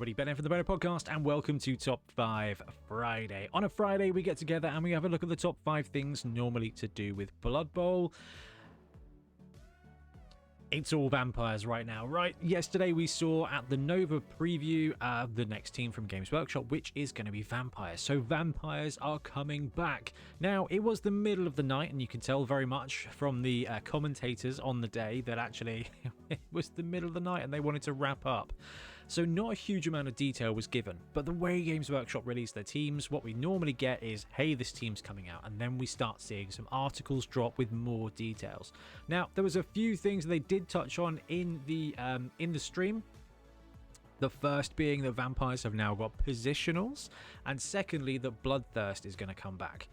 everybody, Ben from the Bonehead Podcast, and welcome to Top 5 Friday. On a Friday, we get together and we have a look at the top 5 things normally to do with Blood Bowl. It's all vampires right now, right? Yesterday we saw at the Nova preview the next team from Games Workshop, which is going to be vampires. So vampires are coming back. Now, it was the middle of the night, and you can tell very much from the commentators on the day that actually it was the middle of the night and they wanted to wrap up. So not a huge amount of detail was given, but the way Games Workshop release their teams, what we normally get is, hey, this team's coming out, and then we start seeing some articles drop with more details. Now, there was a few things they did touch on in the stream. The first being that vampires have now got positionals, and secondly that Bloodthirst is going to come back.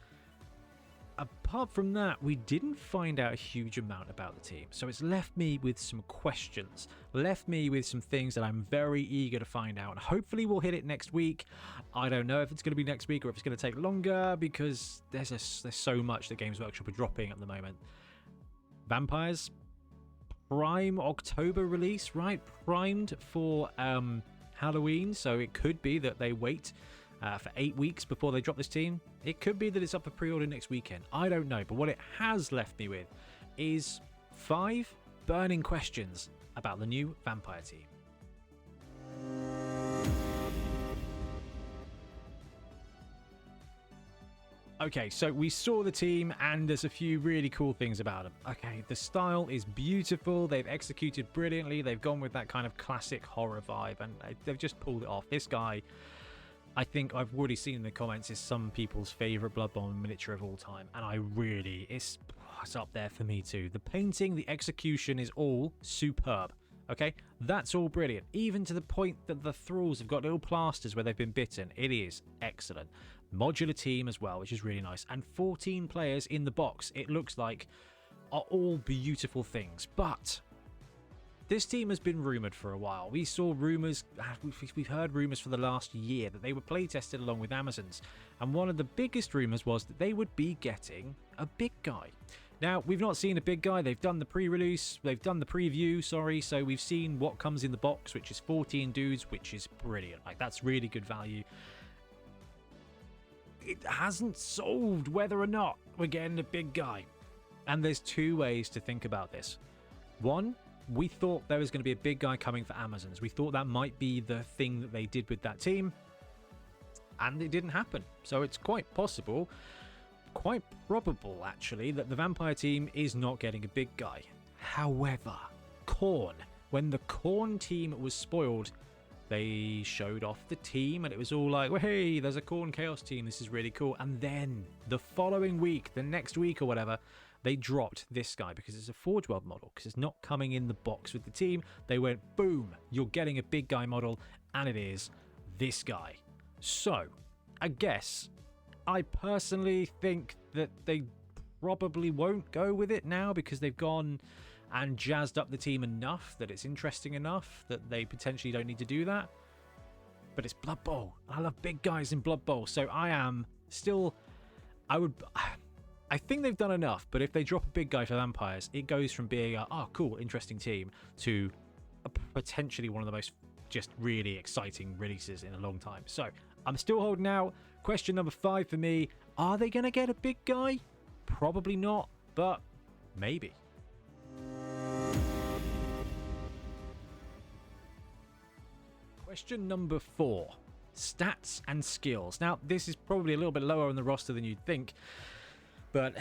Apart from that, we didn't find out a huge amount about the team, so it's left me with some questions, left me with some things that I'm very eager to find out, and hopefully we'll hit it next week. I don't know if it's going to be next week or if it's going to take longer, because there's so much that Games Workshop are dropping at the moment. Vampires, prime October release, right? Primed for Halloween, so it could be that they wait for 8 weeks before they drop this team. It could be that it's up for pre-order next weekend. I don't know, but what it has left me with is 5 burning questions about the new vampire team. Okay, so we saw the team and there's a few really cool things about them. Okay, the style is beautiful. They've executed brilliantly. They've gone with that kind of classic horror vibe and they've just pulled it off. This guy, I think I've already seen in the comments, is some people's favorite Blood Bowl miniature of all time, and it's up there for me too. The painting, the execution is all superb. Okay, that's all brilliant, even to the point that the thralls have got little plasters where they've been bitten. It is excellent. Modular team as well, which is really nice, and 14 players in the box, it looks like, are all beautiful things. But this team has been rumoured for a while. We saw rumours, we've heard rumours for the last year that they were playtested along with Amazons. And one of the biggest rumours was that they would be getting a big guy. Now, we've not seen a big guy. They've done the pre-release, they've done the preview, so we've seen what comes in the box, which is 14 dudes, which is brilliant. Like, that's really good value. It hasn't solved whether or not we're getting a big guy. And there's 2 ways to think about this. One, we thought there was going to be a big guy coming for Amazons. We thought that might be the thing that they did with that team, and it didn't happen. So it's quite possible, quite probable actually, that the vampire team is not getting a big guy. However, Khorne, when the Khorne team was spoiled, they showed off the team and it was all like, well, hey, there's a Khorne Chaos team, this is really cool. And then the following week, the next week or whatever, they dropped this guy because it's a Forge World model, because it's not coming in the box with the team. They went, boom, you're getting a big guy model, and it is this guy. So, I guess, I personally think that they probably won't go with it now because they've gone and jazzed up the team enough that it's interesting enough that they potentially don't need to do that. But it's Blood Bowl. I love big guys in Blood Bowl, so I am still... I think they've done enough, but if they drop a big guy for vampires, it goes from being a, oh, cool, interesting team, to potentially one of the most just really exciting releases in a long time. So, I'm still holding out. Question number 5 for me, are they going to get a big guy? Probably not, but maybe. Question number 4, stats and skills. Now, this is probably a little bit lower on the roster than you'd think, but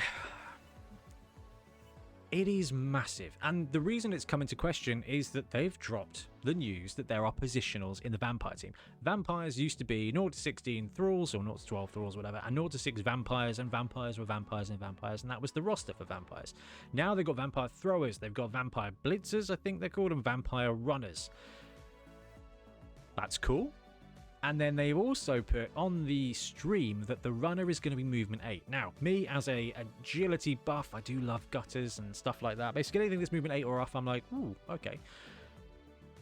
it is massive. And the reason it's come into question is that they've dropped the news that there are positionals in the vampire team. Vampires used to be 0 to 16 thralls, or 0 to 12 thralls, whatever, and 0 to 6 vampires, and vampires were vampires and vampires, and that was the roster for vampires. Now they've got vampire throwers, they've got vampire blitzers, I think they're called, and vampire runners. That's cool. And then they've also put on the stream that the runner is going to be movement 8. Now, me as a agility buff, I do love gutters and stuff like that. Basically, anything that's movement 8 or off, I'm like, ooh, okay.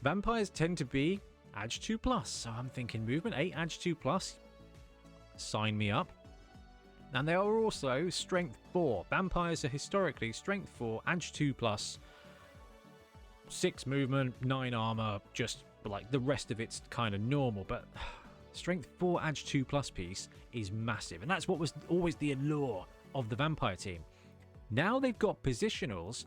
Vampires tend to be Ag 2+, so I'm thinking movement 8, Ag 2+, sign me up. And they are also strength 4. Vampires are historically strength 4, Ag 2+, 6 movement, 9 armor, just but like the rest of it's kind of normal. But strength 4 edge 2+ piece is massive, and that's what was always the allure of the vampire team. Now they've got positionals.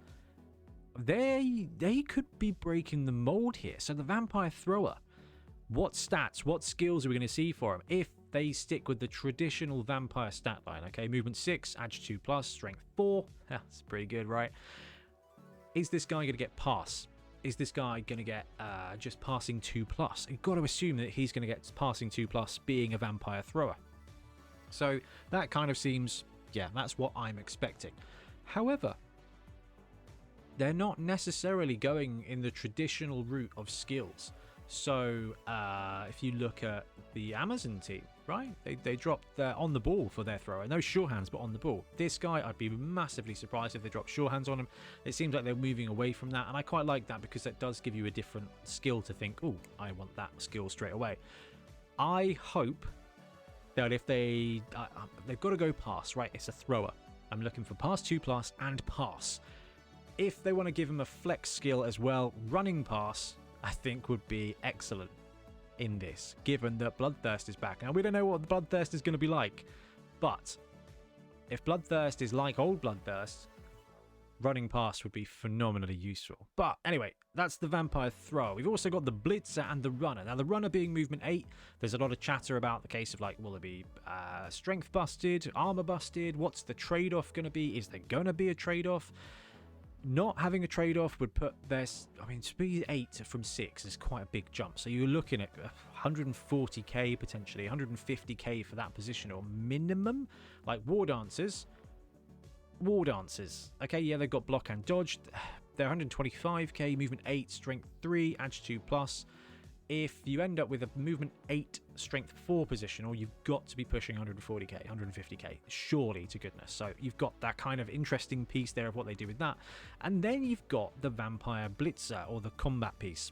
They could be breaking the mold here. So the vampire thrower, what stats, what skills are we going to see for him if they stick with the traditional vampire stat line? Okay, movement 6, edge 2+, strength 4. That's pretty good, right? Is this guy going to get pass? Is this guy going to get just passing 2+? You've got to assume that he's going to get passing 2+ being a vampire thrower. So that kind of seems, yeah, that's what I'm expecting. However, they're not necessarily going in the traditional route of skills. So if you look at the Amazon team, right, they dropped on the ball for their thrower. No sure hands, but on the ball. This guy, I'd be massively surprised if they dropped sure hands on him. It seems like they're moving away from that, and I quite like that because it does give you a different skill to think, oh, I want that skill straight away. I hope that if they've got to go pass, right, it's a thrower. I'm looking for pass 2+ and pass. If they want to give him a flex skill as well, running pass, I think would be excellent in this, given that Bloodthirst is back. Now, we don't know what the Bloodthirst is going to be like, but if Bloodthirst is like old Bloodthirst, running past would be phenomenally useful. But anyway, that's the vampire thrower. We've also got the blitzer and the runner. Now, the runner being movement 8, there's a lot of chatter about the case of like, will it be strength busted, armor busted? What's the trade-off going to be? Is there going to be a trade-off? Not having a trade-off would put this, I mean, speed 8 from 6 is quite a big jump. So you're looking at 140k, potentially 150k for that positional minimum. Like war dancers. Okay, yeah, they've got block and dodge. They're 125k, movement 8, strength 3, edge 2+. If you end up with a movement 8, strength 4 positional, you've got to be pushing 140k, 150k, surely to goodness. So you've got that kind of interesting piece there of what they do with that. And then you've got the vampire blitzer, or the combat piece.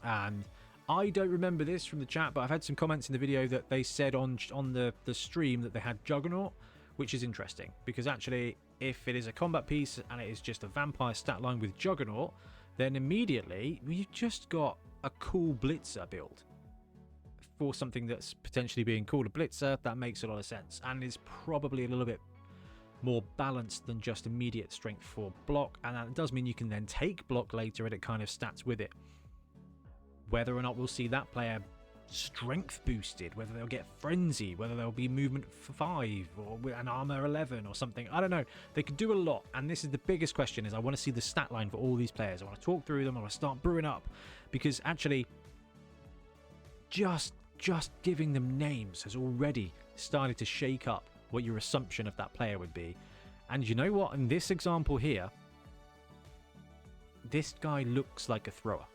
And I don't remember this from the chat, but I've had some comments in the video that they said on the stream that they had Juggernaut, which is interesting, because actually, if it is a combat piece and it is just a vampire stat line with Juggernaut, then immediately you've just got a cool blitzer build for something that's potentially being called a blitzer. That makes a lot of sense and is probably a little bit more balanced than just immediate strength 4 block, and that does mean you can then take block later and it kind of stats with it. Whether or not we'll see that player strength boosted, whether they'll get frenzy, whether they'll be movement 5 or an armor 11 or something, I don't know. They could do a lot, and this is the biggest question, is I want to see the stat line for all these players. I want to talk through them. I want to start brewing up, because actually just giving them names has already started to shake up what your assumption of that player would be. And you know what, in this example here, this guy looks like a thrower.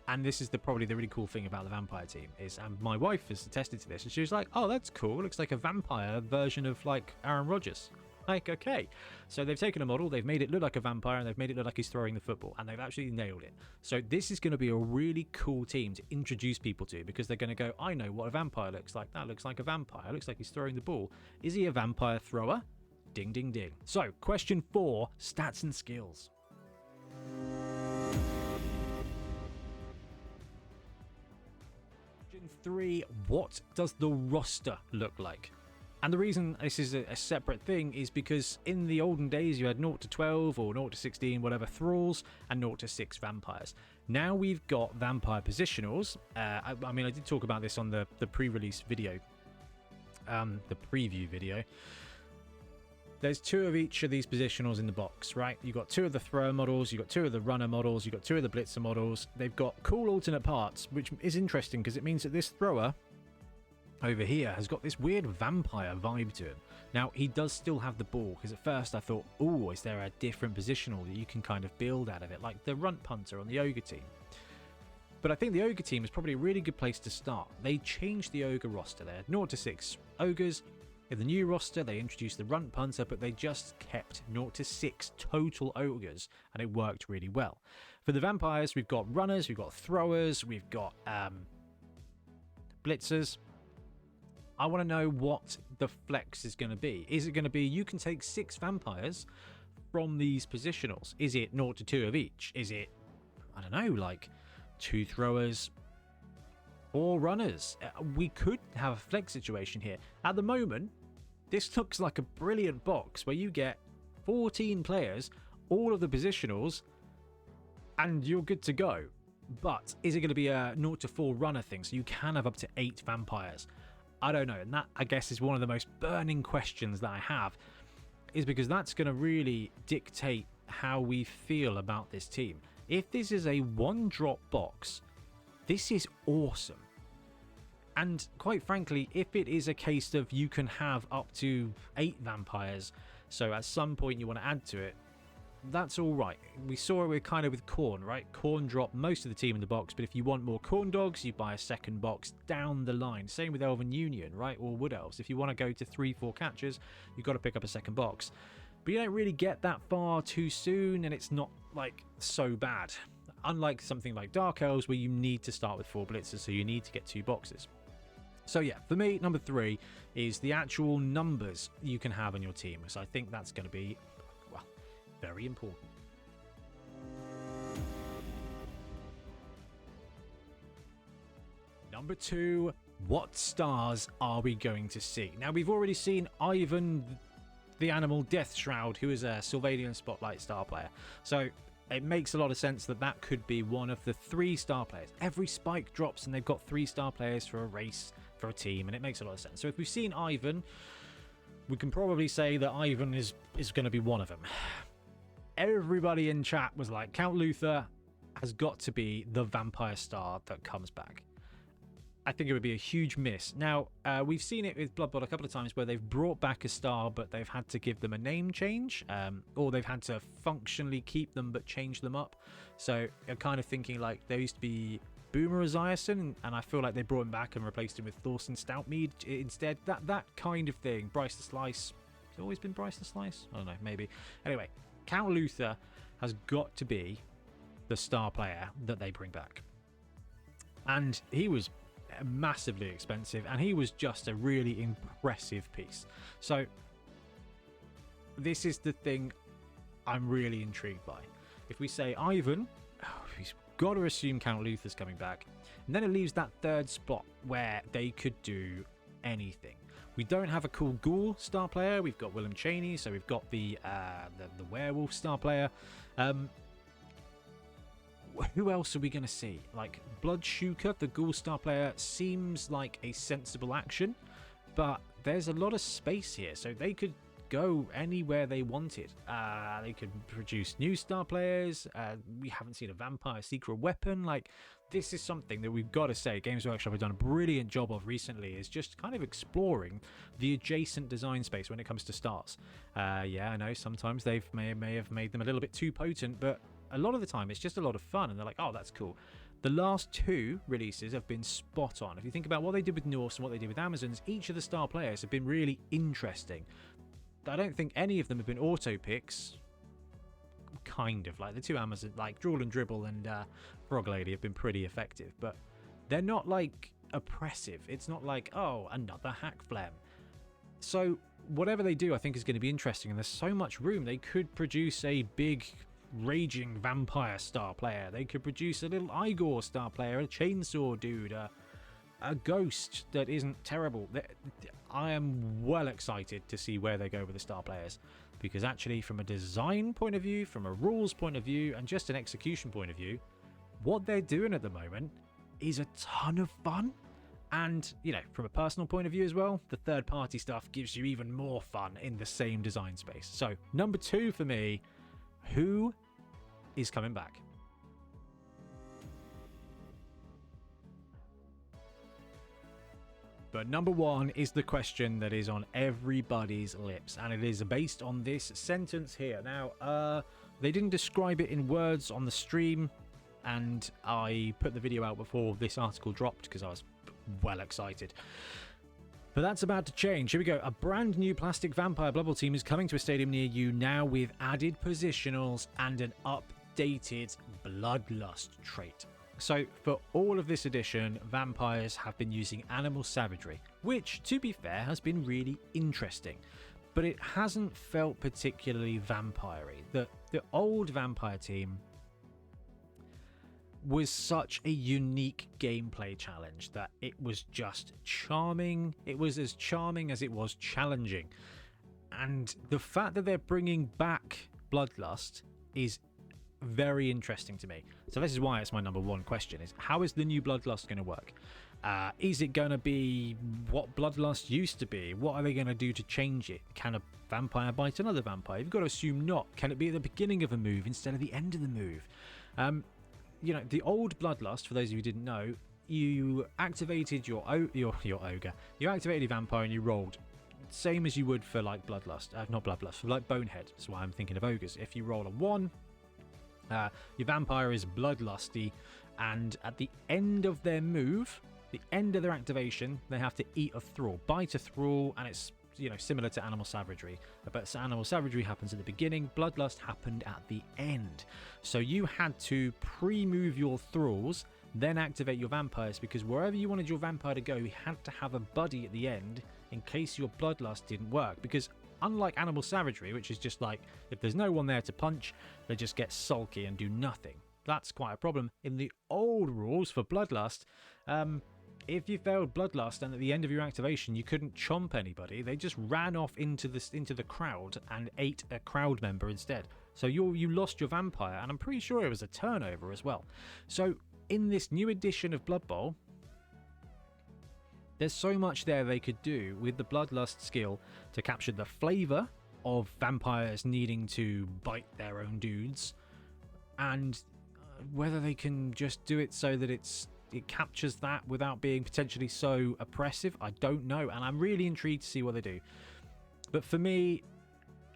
And this is probably the really cool thing about the vampire team is, and my wife has attested to this, and she was like, oh, that's cool. Looks like a vampire version of like Aaron Rodgers. Like, okay. So they've taken a model, they've made it look like a vampire, and they've made it look like he's throwing the football, and they've actually nailed it. So this is going to be a really cool team to introduce people to, because they're going to go, I know what a vampire looks like. That looks like a vampire. It looks like he's throwing the ball. Is he a vampire thrower? Ding, ding, ding. So question 4, stats and skills. 3, what does the roster look like? And the reason this is a separate thing is because in the olden days you had 0 to 12 or 0 to 16, whatever, thralls, and 0 to 6 vampires. Now we've got vampire positionals. I mean, I did talk about this on the pre-release video, the preview video. There's 2 of each of these positionals in the box, right? You've got 2 of the thrower models, you've got 2 of the runner models, you've got 2 of the blitzer models. They've got cool alternate parts, which is interesting because it means that this thrower over here has got this weird vampire vibe to him. Now, he does still have the ball, because at first I thought, oh, is there a different positional that you can kind of build out of it, like the runt punter on the ogre team? But I think the ogre team is probably a really good place to start. They changed the ogre roster. They had 0 to 6 ogres. In the new roster, they introduced the runt punter, but they just kept 0 to 6 total ogres, and it worked really well. For the vampires, we've got runners, we've got throwers, we've got blitzers. I want to know what the flex is going to be. Is it going to be you can take 6 vampires from these positionals? Is it 0 to 2 of each? Is it, I don't know, like 2 throwers, 4 runners. We could have a flex situation here. At the moment, this looks like a brilliant box where you get 14 players, all of the positionals, and you're good to go. But is it going to be a 0 to 4 runner thing, so you can have up to 8 vampires? I don't know, and that, I guess, is one of the most burning questions that I have, is because that's going to really dictate how we feel about this team. If this is a 1-drop box, this is awesome. And quite frankly, if it is a case of you can have up to 8 vampires, so at some point you want to add to it, that's all right. We saw it with Khorne, right? Khorne dropped most of the team in the box, but if you want more Khorne dogs, you buy a second box down the line. Same with Elven Union, right? Or Wood Elves. If you want to go to 3-4 catchers, you've got to pick up a second box. But you don't really get that far too soon, and it's not like so bad. Unlike something like Dark Elves, where you need to start with 4 blitzers, so you need to get 2 boxes. So yeah, for me, number 3 is the actual numbers you can have on your team. So I think that's going to be, well, very important. Number 2, what stars are we going to see? Now, we've already seen Ivan, the Animal Death Shroud, who is a Sylvanian Spotlight star player. So it makes a lot of sense that that could be one of the 3 star players. Every spike drops and they've got 3 star players for a race, for a team, and it makes a lot of sense. So if we've seen Ivan, we can probably say that Ivan is going to be one of them. Everybody in chat was like, Count Luthor has got to be the vampire star that comes back. I think it would be a huge miss. Now, we've seen it with Blood Bowl a couple of times where they've brought back a star, but they've had to give them a name change, or they've had to functionally keep them but change them up. So I'm kind of thinking like there used to be Boomer Esiason, and I feel like they brought him back and replaced him with Thorsten Stoutmead instead. That kind of thing. Bryce the Slice. It's always been Bryce the Slice? I don't know, maybe. Anyway, Count Luthor has got to be the star player that they bring back. And he was massively expensive, and he was just a really impressive piece. So this is the thing I'm really intrigued by. If we say Ivan, he's got to assume Count Luthor's coming back, and then it leaves that 3rd spot where they could do anything. We don't have a cool ghoul star player. We've got Willem Cheney, so we've got the werewolf star player. Who else are we going to see? Like Bloodshuka, the ghoul star player, seems like a sensible action, but there's a lot of space here, so they could go anywhere they wanted. They could produce new star players. We haven't seen a vampire secret weapon. Like, this is something that we've got to say Games Workshop have done a brilliant job of recently, is just kind of exploring the adjacent design space when it comes to stars. Yeah, I know sometimes they may have made them a little bit too potent, but a lot of the time it's just a lot of fun, and they're like, oh, that's cool. The last 2 releases have been spot on. If you think about what they did with Norse and what they did with Amazons, each of the star players have been really interesting. I don't think any of them have been auto picks. Kind of like the 2 Amazon, like Drool and Dribble and Frog Lady, have been pretty effective, but they're not like oppressive. It's not like, oh, another hack phlegm. So whatever they do, I think is going to be interesting, and there's so much room. They could produce a big raging vampire star player. They could produce a little Igor star player, a chainsaw dude, a ghost that isn't terrible. I am well excited to see where they go with the star players, because actually from a design point of view, from a rules point of view, and just an execution point of view, what they're doing at the moment is a ton of fun. And, you know, from a personal point of view as well, the third-party stuff gives you even more fun in the same design space. So, number 2 for me, who is coming back? But number 1 is the question that is on everybody's lips, and it is based on this sentence here. Now, they didn't describe it in words on the stream, and I put the video out before this article dropped because I was well excited. But that's about to change. Here we go. A brand new plastic vampire Blood Bowl team is coming to a stadium near you now with added positionals and an updated Bloodlust trait. So for all of this edition, vampires have been using animal savagery, which, to be fair, has been really interesting. But it hasn't felt particularly vampire-y. The old vampire team was such a unique gameplay challenge that it was just charming. It was as charming as it was challenging. And the fact that they're bringing back Bloodlust is very interesting to me. So this is why it's my number one question, is how is the new Bloodlust going to work? Is it going to be what Bloodlust used to be? What are they going to do to change it? Can a vampire bite another vampire? You've got to assume not. Can it be at the beginning of a move instead of the end of the move? You know, the old Bloodlust, for those of you who didn't know, you activated your ogre. You activated your vampire and you rolled. Same as you would for like Bloodlust. Not Bloodlust, for like Bonehead. That's why I'm thinking of ogres. If you roll a 1, your vampire is bloodlusty, and at the end of their move, the end of their activation, they have to eat a thrall, bite a thrall, and it's, you know, similar to animal savagery. But animal savagery happens at the beginning, bloodlust happened at the end. So you had to pre-move your thralls, then activate your vampires, because wherever you wanted your vampire to go, you had to have a buddy at the end in case your bloodlust didn't work. Because unlike animal savagery, which is just like, if there's no one there to punch, they just get sulky and do nothing. That's quite a problem. In the old rules for bloodlust, if you failed bloodlust and at the end of your activation you couldn't chomp anybody, they just ran off into the crowd and ate a crowd member instead. So you lost your vampire, and I'm pretty sure it was a turnover as well. So in this new edition of Blood Bowl, there's so much there they could do with the bloodlust skill to capture the flavor of vampires needing to bite their own dudes, and whether they can just do it so that it captures that without being potentially so oppressive, I don't know, and I'm really intrigued to see what they do. But for me,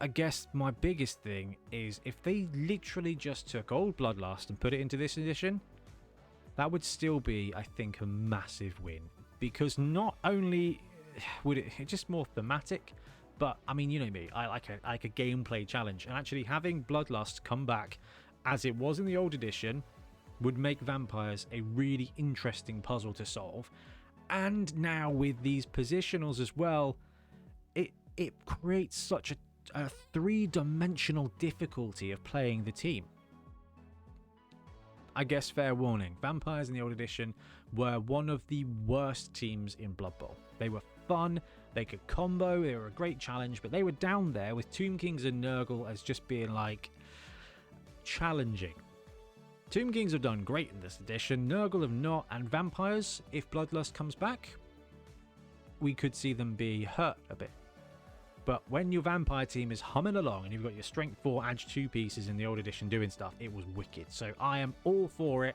I guess my biggest thing is if they literally just took old Bloodlust and put it into this edition, that would still be, I think, a massive win, because not only would it just more thematic, but I mean, you know me, I like a gameplay challenge, and actually having Bloodlust come back as it was in the old edition would make vampires a really interesting puzzle to solve. And now with these positionals as well, it creates such a three-dimensional difficulty of playing the team. I guess fair warning, vampires in the old edition were one of the worst teams in Blood Bowl. They were fun, they could combo, they were a great challenge, but they were down there with Tomb Kings and Nurgle as just being like challenging. Tomb Kings have done great in this edition, Nurgle have not, and vampires, if Bloodlust comes back, we could see them be hurt a bit. But when your vampire team is humming along and you've got your strength 4 edge 2 pieces in the old edition doing stuff, it was wicked. So I am all for it.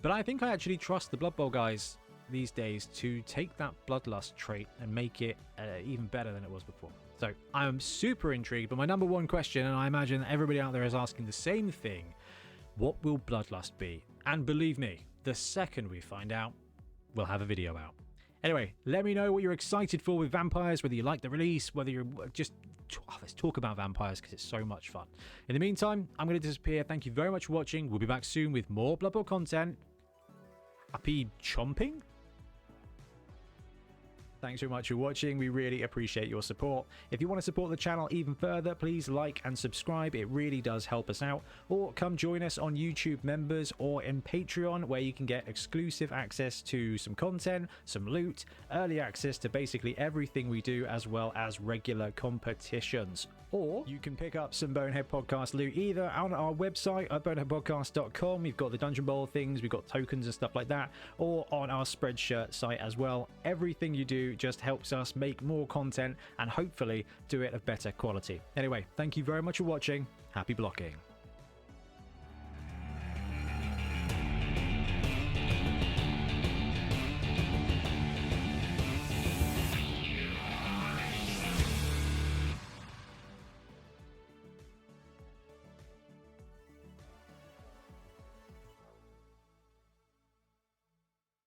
But I think I actually trust the Blood Bowl guys these days to take that Bloodlust trait and make it even better than it was before. So I am super intrigued, but my number one question, and I imagine that everybody out there is asking the same thing, what will Bloodlust be? And believe me, the second we find out, we'll have a video out. Anyway, let me know what you're excited for with vampires, whether you like the release, whether you're just... let's talk about vampires because it's so much fun. In the meantime, I'm going to disappear. Thank you very much for watching. We'll be back soon with more Blood Bowl content. Happy chomping? Thanks very much for watching. We really appreciate your support. If you want to support the channel even further, please like and subscribe. It really does help us out. Or come join us on YouTube members or in Patreon, where you can get exclusive access to some content, some loot, early access to basically everything we do, as well as regular competitions. Or you can pick up some Bonehead Podcast loot either on our website at boneheadpodcast.com. We've got the Dungeon Bowl things, we've got tokens and stuff like that, or on our Spreadshirt site as well. Everything you do just helps us make more content and hopefully do it of better quality. Anyway, thank you very much for watching. Happy blocking.